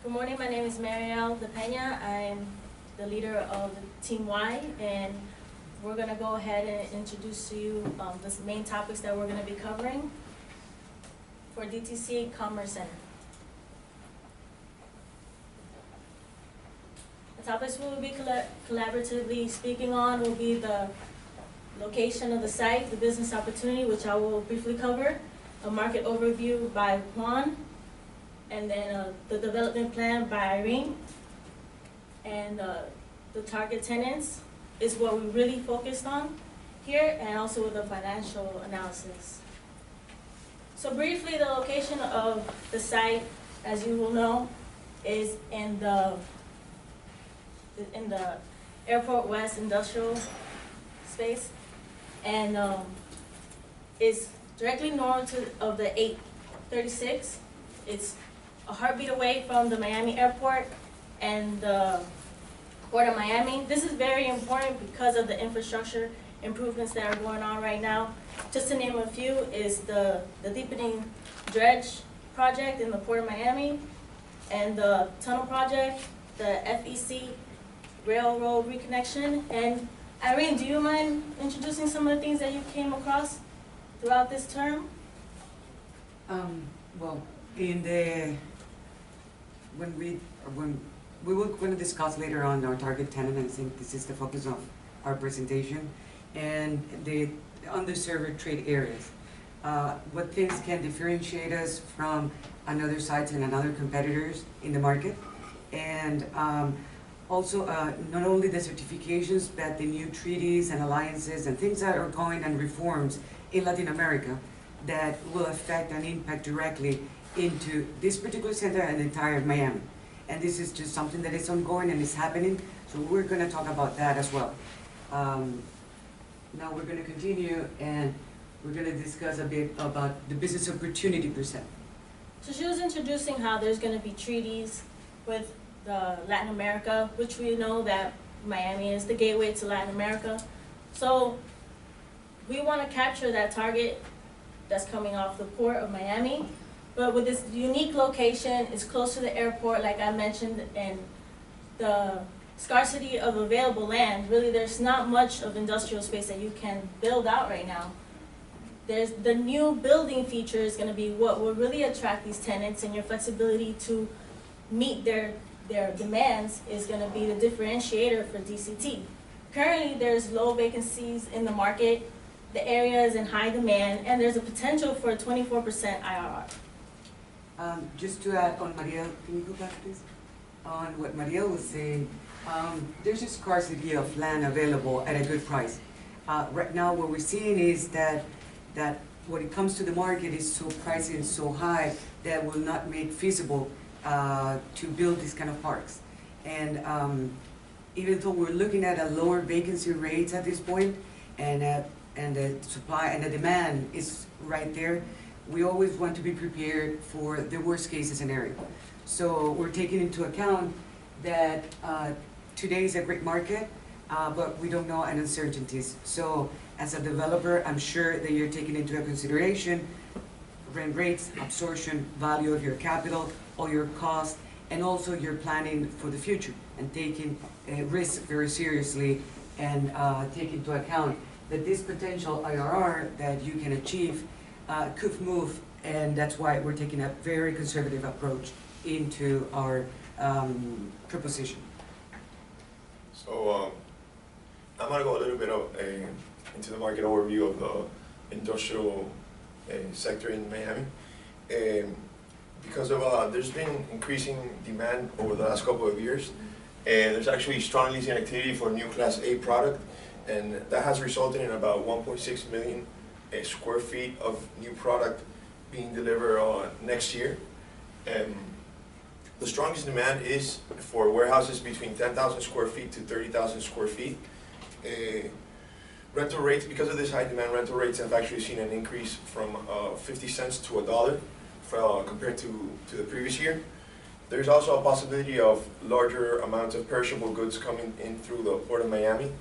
Good morning, my name is Marielle De Pena. I'm the leader of Team Y, and we're going to go ahead and introduce to you the main topics that we're going to be covering for DTC Commerce Center. The topics we will be collaboratively speaking on will be the location of the site, the business opportunity, which I will briefly cover, a market overview by Juan, and then the development plan by Irene, and the target tenants is what we really focused on here, and also with the financial analysis. So briefly, the location of the site, as you will know, is in the Airport West industrial space, and is directly north of the 836. It's a heartbeat away from the Miami airport and the Port of Miami. This is very important because of the infrastructure improvements that are going on right now. Just to name a few is the deepening dredge project in the Port of Miami, and the tunnel project, the FEC railroad reconnection. And Irene, do you mind introducing some of the things that you came across throughout this term? Well, when we were going to discuss later on our target tenant, and I think this is the focus of our presentation, and the underserved trade areas. What things can differentiate us from another sites and another competitors in the market, and also not only the certifications, but the new treaties and alliances and things that are going and reforms in Latin America that will affect and impact directly into this particular center and the entire Miami. And this is just something that is ongoing and is happening, so we're going to talk about that as well. Now we're going to continue, and we're going to discuss a bit about the business opportunity per se. So she was introducing how there's going to be treaties with the Latin America, which we know that Miami is the gateway to Latin America. So we want to capture that target that's coming off the port of Miami. But with this unique location, it's close to the airport, like I mentioned, and the scarcity of available land, really there's not much of industrial space that you can build out right now. There's the new building feature is going to be what will really attract these tenants, and your flexibility to meet their demands is going to be the differentiator for DCT. Currently, there's low vacancies in the market, the area is in high demand, and there's a potential for a 24% IRR. Just to add on Marielle, can you go back please? On what Marielle was saying, there's a scarcity of land available at a good price. Right now what we're seeing is that when it comes to the market is so pricey and so high that will not make feasible to build these kind of parks. And even though we're looking at a lower vacancy rates at this point, and the supply and the demand is right there, we always want to be prepared for the worst case scenario. So we're taking into account that today is a great market, but we don't know any uncertainties. So as a developer, I'm sure that you're taking into consideration rent rates, absorption, value of your capital, all your costs, and also your planning for the future, and taking risk very seriously, and take into account that this potential IRR that you can achieve could move, and that's why we're taking a very conservative approach into our proposition. So I'm going to go a little bit into the market overview of the industrial sector in Miami. Because of there's been increasing demand over the last couple of years, and there's actually strong leasing activity for new Class A product, and that has resulted in about 1.6 million square feet of new product being delivered next year. The strongest demand is for warehouses between 10,000 square feet to 30,000 square feet. Rental rates, because of this high demand, rental rates have actually seen an increase from 50 cents to $1 compared to the previous year. There's also a possibility of larger amounts of perishable goods coming in through the Port of Miami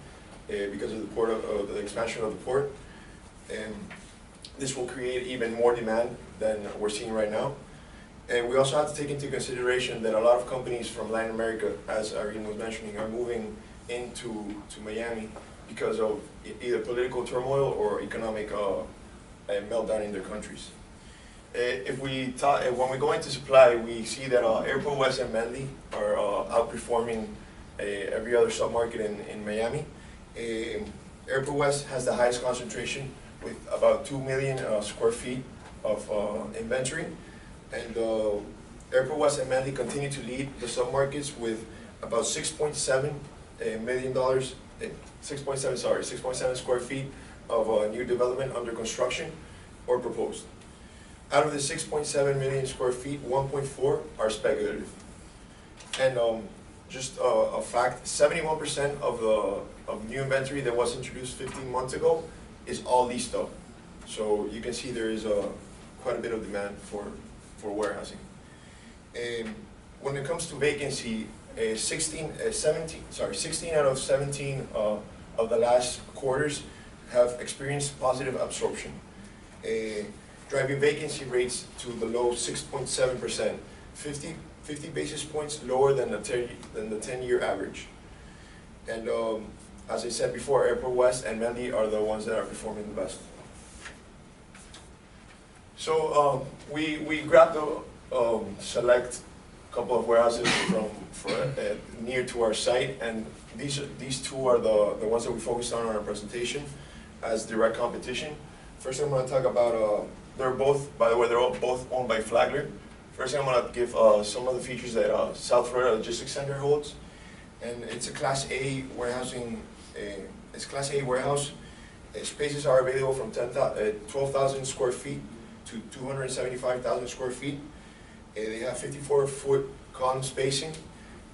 because of the expansion of the port. And this will create even more demand than we're seeing right now. And we also have to take into consideration that a lot of companies from Latin America, as Irene was mentioning, are moving into Miami because of either political turmoil or economic meltdown in their countries. When we go into supply, we see that Airport West and Medley are outperforming every other submarket in Miami. Airport West has the highest concentration with about 2 million square feet of inventory, and Airport West and Medley continue to lead the submarkets with about $6.7 million, 6.7 square feet of new development under construction or proposed. Out of the 6.7 million square feet, 1.4 are speculative. And just a fact, 71% of new inventory that was introduced 15 months ago is all leased up. So you can see there is quite a bit of demand for warehousing. When it comes to vacancy, 16 out of 17 of the last quarters have experienced positive absorption, driving vacancy rates to the low 6.7%, 50 basis points lower than the 10-year average. And as I said before, Airport West and Medley are the ones that are performing the best. So we grabbed a select couple of warehouses near to our site, and these two are the ones that we focused on our presentation as direct competition. First, I'm going to talk about, they're both, by the way, they're both owned by Flagler. First, I'm going to give some of the features that South Florida Logistics Center holds, and it's a Class A warehousing. It's Class A warehouse. Spaces are available from 12,000 square feet to 275,000 square feet. They have 54-foot column spacing,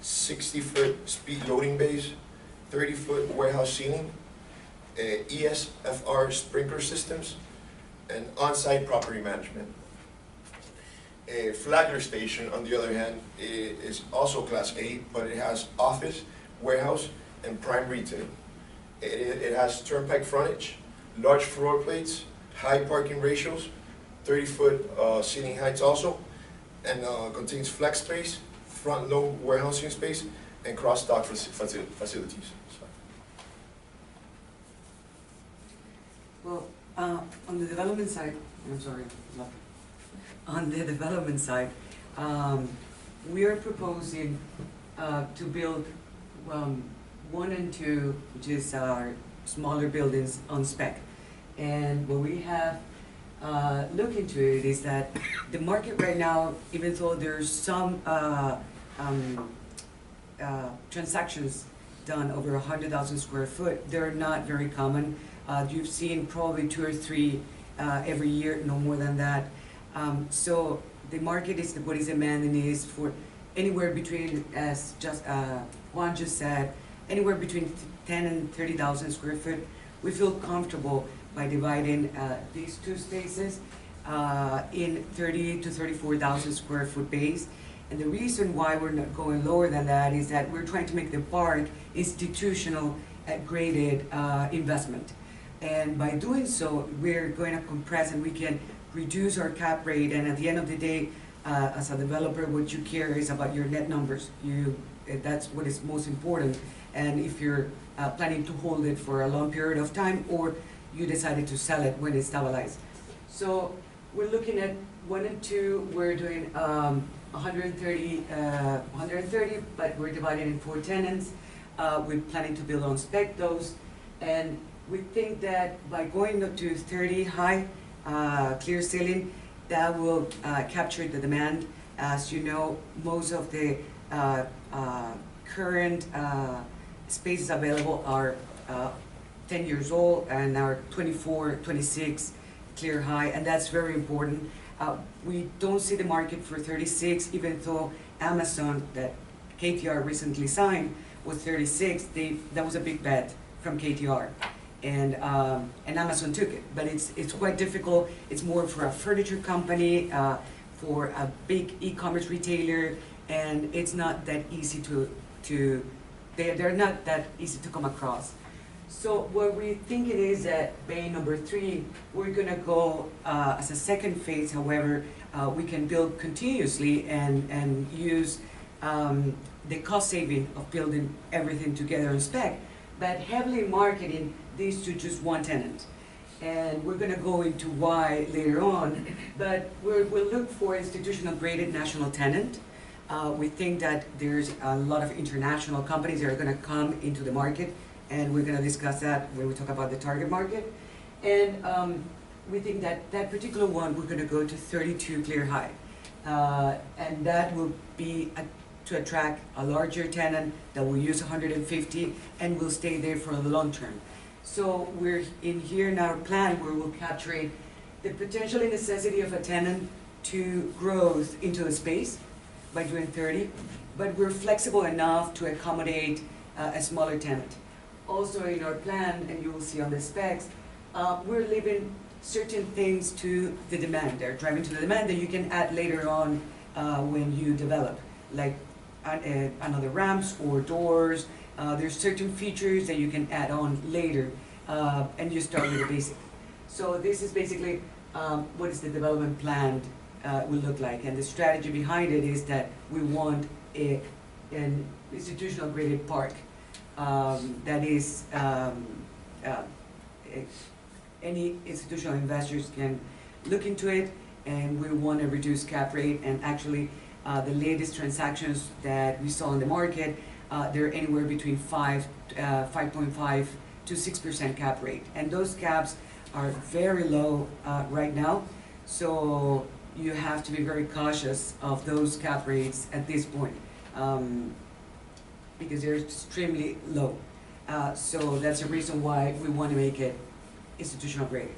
60-foot speed loading bays, 30-foot warehouse ceiling, ESFR sprinkler systems, and on-site property management. A Flagler station, on the other hand, is also Class A, but it has office, warehouse, and prime retail. It has turnpike frontage, large floor plates, high parking ratios, 30-foot ceiling heights also, and contains flex space, front load warehousing space, and cross-dock facilities. Well, on the development side, I'm sorry, on the development side, we are proposing to build 1 and 2, which is our smaller buildings on spec. And what we have looked into it is that the market right now, even though there's some transactions done over 100,000 square foot, they're not very common. You've seen probably 2 or 3 every year, no more than that. So the market is what is demanding is for anywhere between, as just Juan just said, anywhere between 10 and 30,000 square foot. We feel comfortable by dividing these 2 spaces in 30 to 34,000 square foot bays. And the reason why we're not going lower than that is that we're trying to make the park institutional graded investment. And by doing so, we're going to compress and we can reduce our cap rate. And at the end of the day, as a developer, what you care is about your net numbers. That's what is most important. And if you're planning to hold it for a long period of time, or you decided to sell it when it's stabilized. So we're looking at 1 and 2, we're doing 130, but we're dividing in 4 tenants. We're planning to build on spec those. And we think that by going up to 30 high, clear ceiling, that will capture the demand. As you know, most of the current spaces available are 10 years old and are 24, 26 clear high, and that's very important. We don't see the market for 36, even though Amazon, that KTR recently signed, was 36. That was a big bet from KTR. And Amazon took it, but it's quite difficult. It's more for a furniture company, for a big e-commerce retailer, and it's not that easy they're not that easy to come across. So what we're thinking is that bay number 3, we're gonna go as a second phase. However, we can build continuously and use the cost saving of building everything together on spec, but heavily marketing these to just one tenant. And we're going to go into why later on, but we'll look for institutional graded national tenant. We think that there's a lot of international companies that are going to come into the market, and we're going to discuss that when we talk about the target market. And we think that that particular one, we're going to go to 32 clear high. And that will be to attract a larger tenant that will use 150 and will stay there for the long term. So we're in here in our plan where we'll capture the potential necessity of a tenant to grow into the space by doing 30, but we're flexible enough to accommodate a smaller tenant. Also in our plan, and you will see on the specs, we're leaving certain things to the demand. They're driving to the demand that you can add later on when you develop, like another ramps or doors. There's certain features that you can add on later, and you start with the basic. So this is basically what is the development plan will look like, and the strategy behind it is that we want an institutional graded park that is any institutional investors can look into it, and we want to reduce cap rate. And actually the latest transactions that we saw in the market, they're anywhere between 5.5 to 6% cap rate, and those caps are very low right now, so you have to be very cautious of those cap rates at this point because they're extremely low. So that's the reason why we want to make it institutional grade.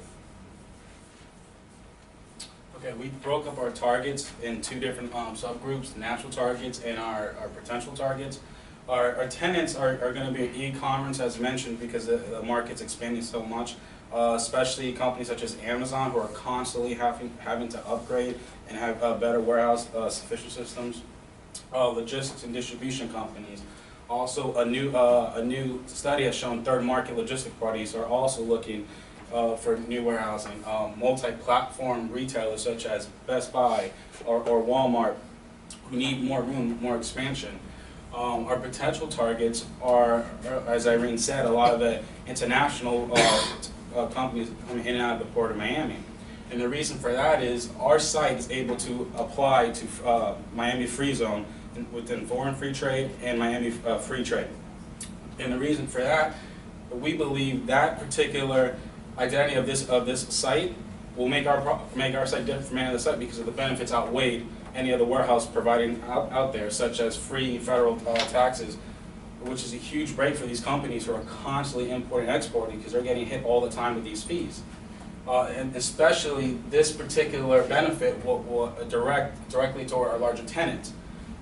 Okay, we broke up our targets in two different subgroups, natural targets and our potential targets. Our tenants are going to be e-commerce, as mentioned, because the market's expanding so much, especially companies such as Amazon, who are constantly having to upgrade and have better warehouse sufficient systems. Logistics and distribution companies. Also, a new study has shown third market logistic parties are also looking for new warehousing. Multi-platform retailers such as Best Buy or Walmart, who need more room, more expansion. Our potential targets are, as Irene said, a lot of the international companies coming in and out of the Port of Miami. And the reason for that is our site is able to apply to Miami Free Zone within foreign free trade and Miami free trade. And the reason for that, we believe that particular identity of this site will make our site different from any other site because of the benefits outweighed any other warehouse providing out there, such as free federal taxes, which is a huge break for these companies who are constantly importing and exporting because they're getting hit all the time with these fees. And especially this particular benefit will directly toward our larger tenants.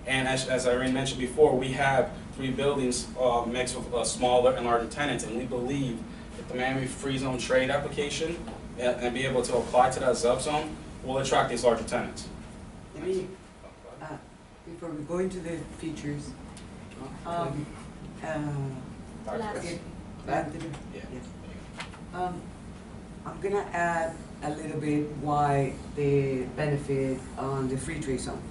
And as Irene mentioned before, we have 3 buildings mixed with smaller and larger tenants, and we believe that the Miami Free Zone trade application and be able to apply to that subzone will attract these larger tenants. Let me, before we go into the features, Last. I'm gonna add a little bit why the benefit on the free trade zone.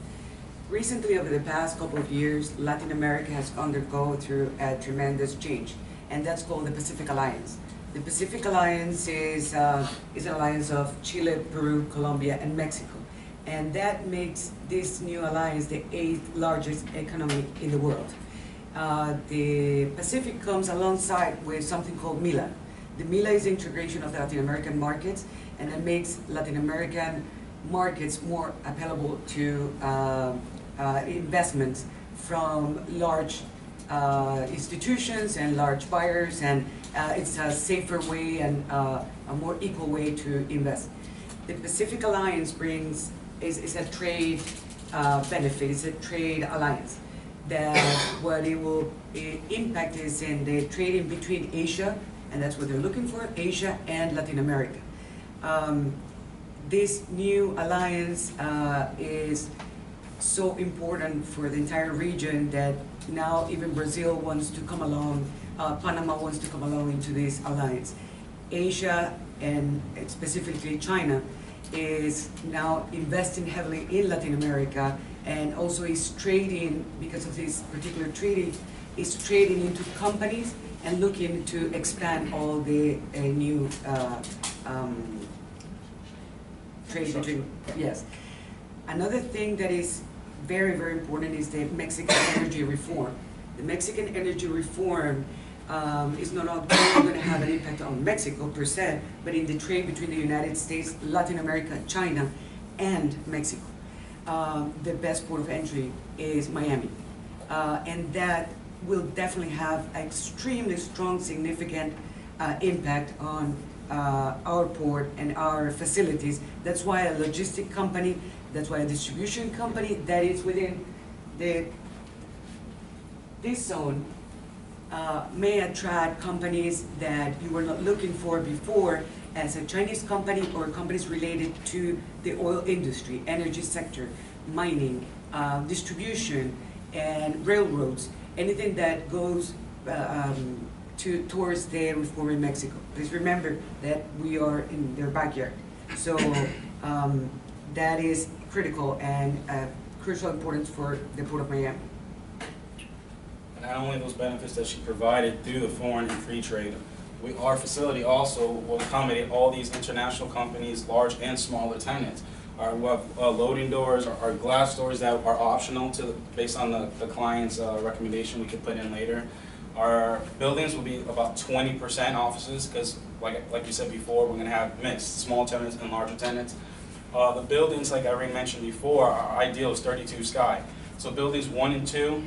Recently, over the past couple of years, Latin America has undergone through a tremendous change, and that's called the Pacific Alliance. The Pacific Alliance is an alliance of Chile, Peru, Colombia, and Mexico. And that makes this new alliance the 8th largest economy in the world. The Pacific comes alongside with something called MILA. The MILA is the integration of the Latin American markets, and it makes Latin American markets more applicable to investments from large institutions and large buyers, and it's a safer way and a more equal way to invest. The Pacific Alliance is a trade benefit, it's a trade alliance. That what it will impact is in the trading between Asia, and that's what they're looking for, Asia and Latin America. This new alliance is so important for the entire region that now even Brazil wants to come along, Panama wants to come along into this alliance. Asia, and specifically China, is now investing heavily in Latin America, and also is trading, because of this particular treaty, is trading into companies and looking to expand all the new trade between, yes. Another thing that is very, very important is the Mexican energy reform. The Mexican energy reform is not only going to have an impact on Mexico per se, but in the trade between the United States, Latin America, China, and Mexico. The best port of entry is Miami. And that will definitely have extremely strong, significant impact on our port and our facilities. That's why a logistic company, that's why a distribution company that is within this zone may attract companies that you were not looking for before, as a Chinese company or companies related to the oil industry, energy sector, mining, distribution, and railroads, anything that goes towards the reform in Mexico. Please remember that we are in their backyard. So that is critical and crucial importance for the Port of Miami. Not only those benefits that she provided through the foreign and free trade, our facility also will accommodate all these international companies, large and smaller tenants. We have loading doors, our glass doors that are optional based on the client's recommendation we could put in later. Our buildings will be about 20% offices because, like you said before, we're going to have mixed, small tenants and larger tenants. The buildings, like Irene mentioned before, our ideal is 32 sky. So buildings 1 and 2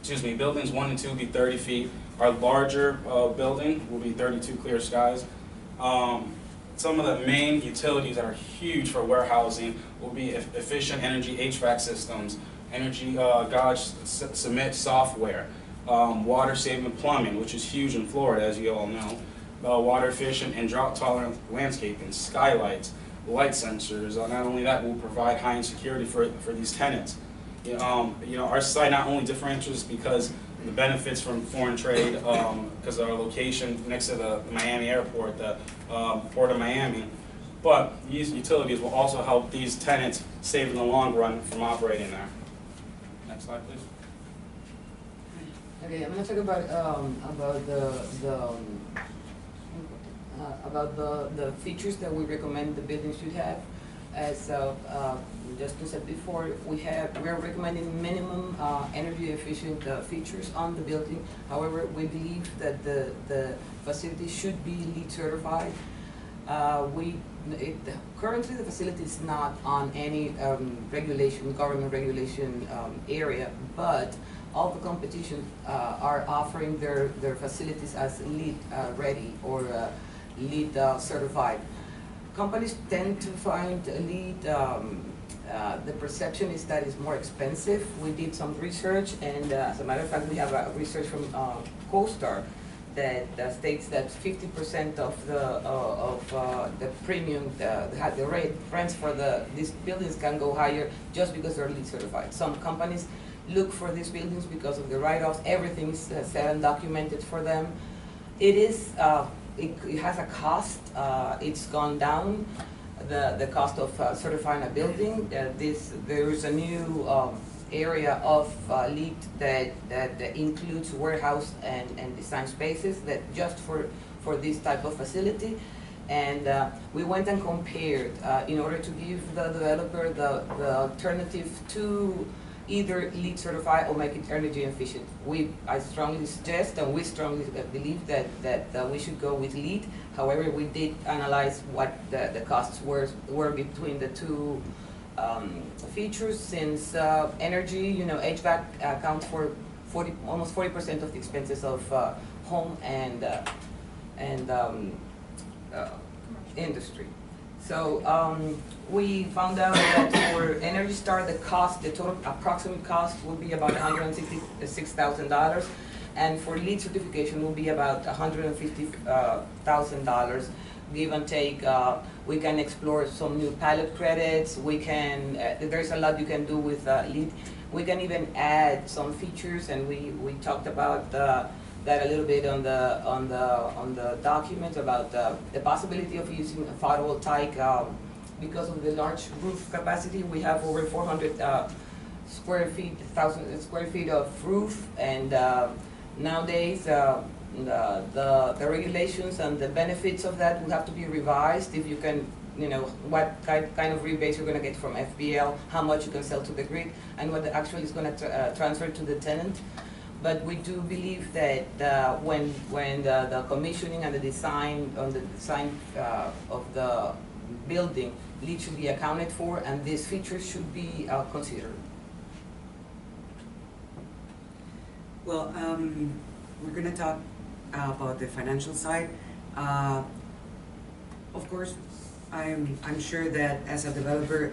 will be 30 feet. Our larger building will be 32 clear skies. Some of the main utilities that are huge for warehousing will be efficient energy HVAC systems, energy gauge submit software, water saving plumbing, which is huge in Florida, as you all know, water efficient and drought tolerant landscaping, skylights, light sensors. Not only that, we'll provide high-end security for these tenants. Our site not only differentiates because the benefits from foreign trade, because of our location next to the Miami airport, the Port of Miami, but these utilities will also help these tenants save in the long run from operating there. Next slide, please. Okay, I'm going to talk about the features that we recommend the building should have. As Justin said before, we're recommending minimum energy efficient features on the building. However, we believe that the facility should be LEED certified. Currently the facility is not on any government regulation area, but all the competition are offering their facilities as LEED ready or LEED certified. Companies tend to find LEED, the perception is that it's more expensive. We did some research, and as a matter of fact, we have a research from CoStar that states that 50% of the premium, the rents for these buildings can go higher just because they're LEED certified. Some companies look for these buildings because of the write-offs. Everything is set and documented for them. It is. It has a cost. It's gone down, the cost of certifying a building. There is a new area of LEED that includes warehouse and design spaces that just for this type of facility. And we went and compared in order to give the developer the alternative to either LEED certified or make it energy efficient. I strongly suggest and we strongly believe that we should go with LEED. However, we did analyze what the costs were between the two features, since energy, HVAC accounts for almost 40% of the expenses of home and industry. So we found out that for Energy Star, the total approximate cost will be about $166,000, and for LEED certification will be about $150,000, give and take. We can explore some new pilot credits. There's a lot you can do with LEED. We can even add some features, and we talked about that a little bit on the document about the possibility of using photovoltaic because of the large roof capacity. We have over 400 square feet, 1,000 square feet of roof, and nowadays the regulations and the benefits of that will have to be revised. If you can, what kind of rebates you're going to get from FPL, how much you can sell to the grid, and what actually is going to transfer to the tenant. But we do believe that when the commissioning and the design of the building lead should be accounted for, and these features should be considered. Well, we're going to talk about the financial side. Of course, I'm sure that as a developer,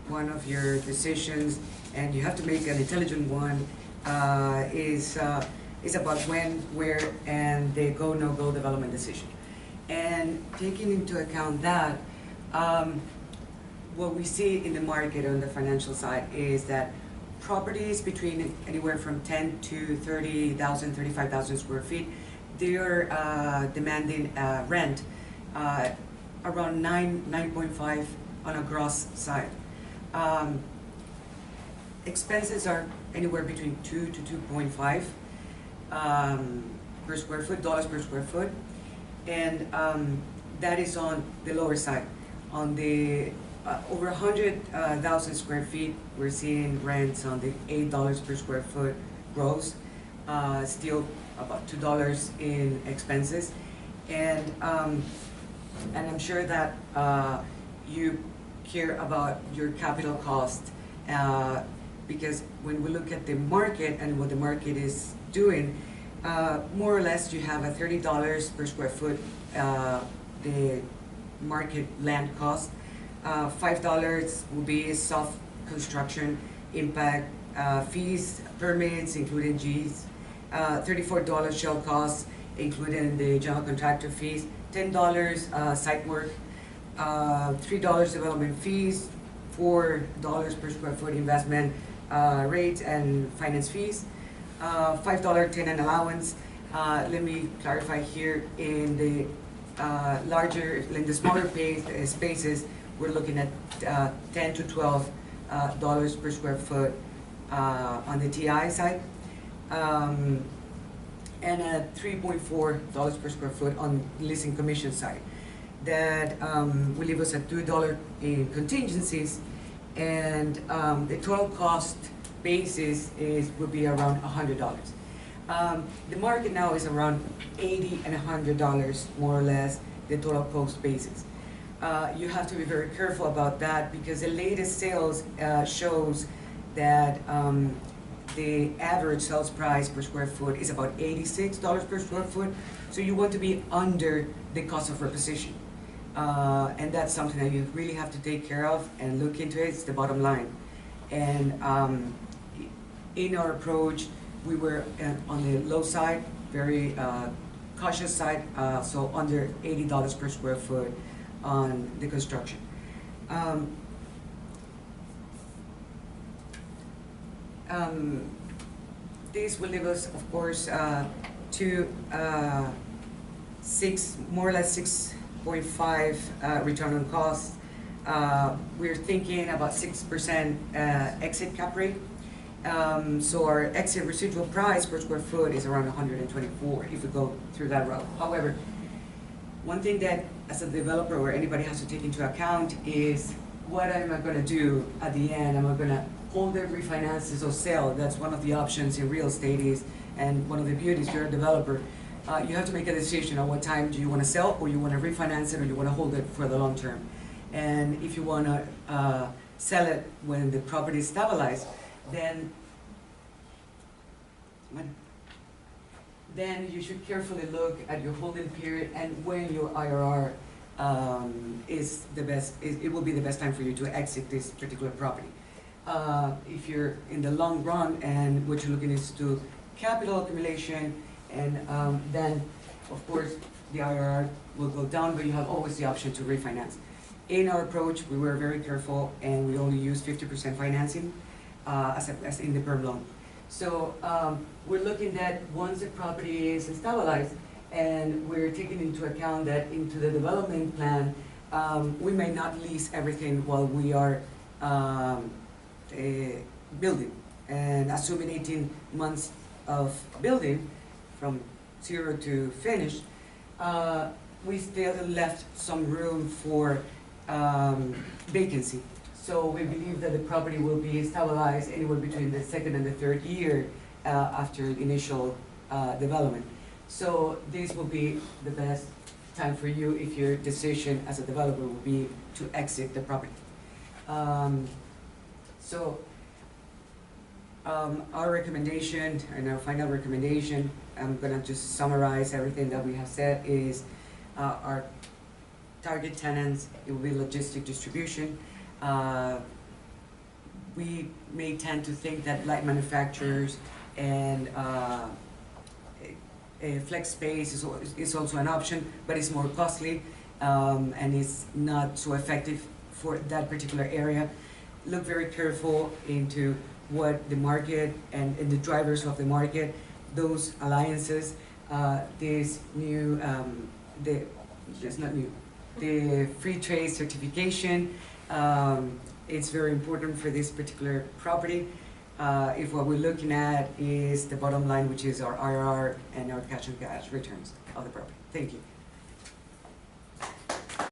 one of your decisions, and you have to make an intelligent one, is about when, where, and the go, no-go development decision. And taking into account that, what we see in the market on the financial side is that properties between anywhere from 10 to 30,000, 35,000 square feet, they are demanding rent around 9.5 on a gross side. Expenses are anywhere between 2 to 2.5 per square foot, dollars per square foot, and that is on the lower side. On the over 100,000 square feet, we're seeing rents on the $8 per square foot gross, still about $2 in expenses, and I'm sure that you care about your capital cost, because when we look at the market and what the market is doing, more or less you have a $30 per square foot, the market land cost. $5 will be soft construction impact fees, permits, including Gs. $34 shell costs, including the general contractor fees. $10 site work. $3 development fees. $4 per square foot investment rates and finance fees. $5 tenant allowance. Let me clarify here, in the in the smaller spaces, we're looking at $10 to $12 per square foot on the TI side, and at $3.4 per square foot on leasing commission side. That will leave us at $2 in contingencies, and the total cost basis would be around $100. The market now is around $80 and $100 more or less, the total cost basis. You have to be very careful about that, because the latest sales shows that the average sales price per square foot is about $86 per square foot. So you want to be under the cost of reposition. And that's something that you really have to take care of and look into it. It's the bottom line. And in our approach, we were on the low side, very cautious side, so under $80 per square foot on the construction. This will leave us, of course, to more or less 6.5 return on cost. We're thinking about 6% exit cap rate. So our exit residual price per square foot is around 124 if we go through that route. However, one thing that as a developer or anybody has to take into account is, what am I going to do at the end? Am I going to hold it, refinance this, or sell? That's one of the options in real estate is, and one of the beauties, if you're a developer, you have to make a decision on what time do you want to sell, or you want to refinance it, or you want to hold it for the long term. And if you want to sell it when the property is stabilized, then you should carefully look at your holding period and when your IRR is the best. It will be the best time for you to exit this particular property. If you're in the long run and what you're looking is to capital accumulation, and then of course the IRR will go down, but you have always the option to refinance. In our approach, we were very careful and we only used 50% financing as in the perm loan. So we're looking at once the property is stabilized, and we're taking into account that into the development plan, we may not lease everything while we are building. And assuming 18 months of building, from zero to finish, we still left some room for vacancy. So we believe that the property will be stabilized anywhere between the second and the third year after initial development. So this will be the best time for you if your decision as a developer will be to exit the property. Our recommendation, and our final recommendation, I'm gonna just summarize everything that we have said, is our target tenants, it will be logistic distribution. We may tend to think that light manufacturers and a flex space is also an option, but it's more costly and it's not so effective for that particular area. Look very careful into what the market and the drivers of the market, those alliances, this new, the free trade certification, it's very important for this particular property. If what we're looking at is the bottom line, which is our IRR and our cash and cash returns of the property. Thank you.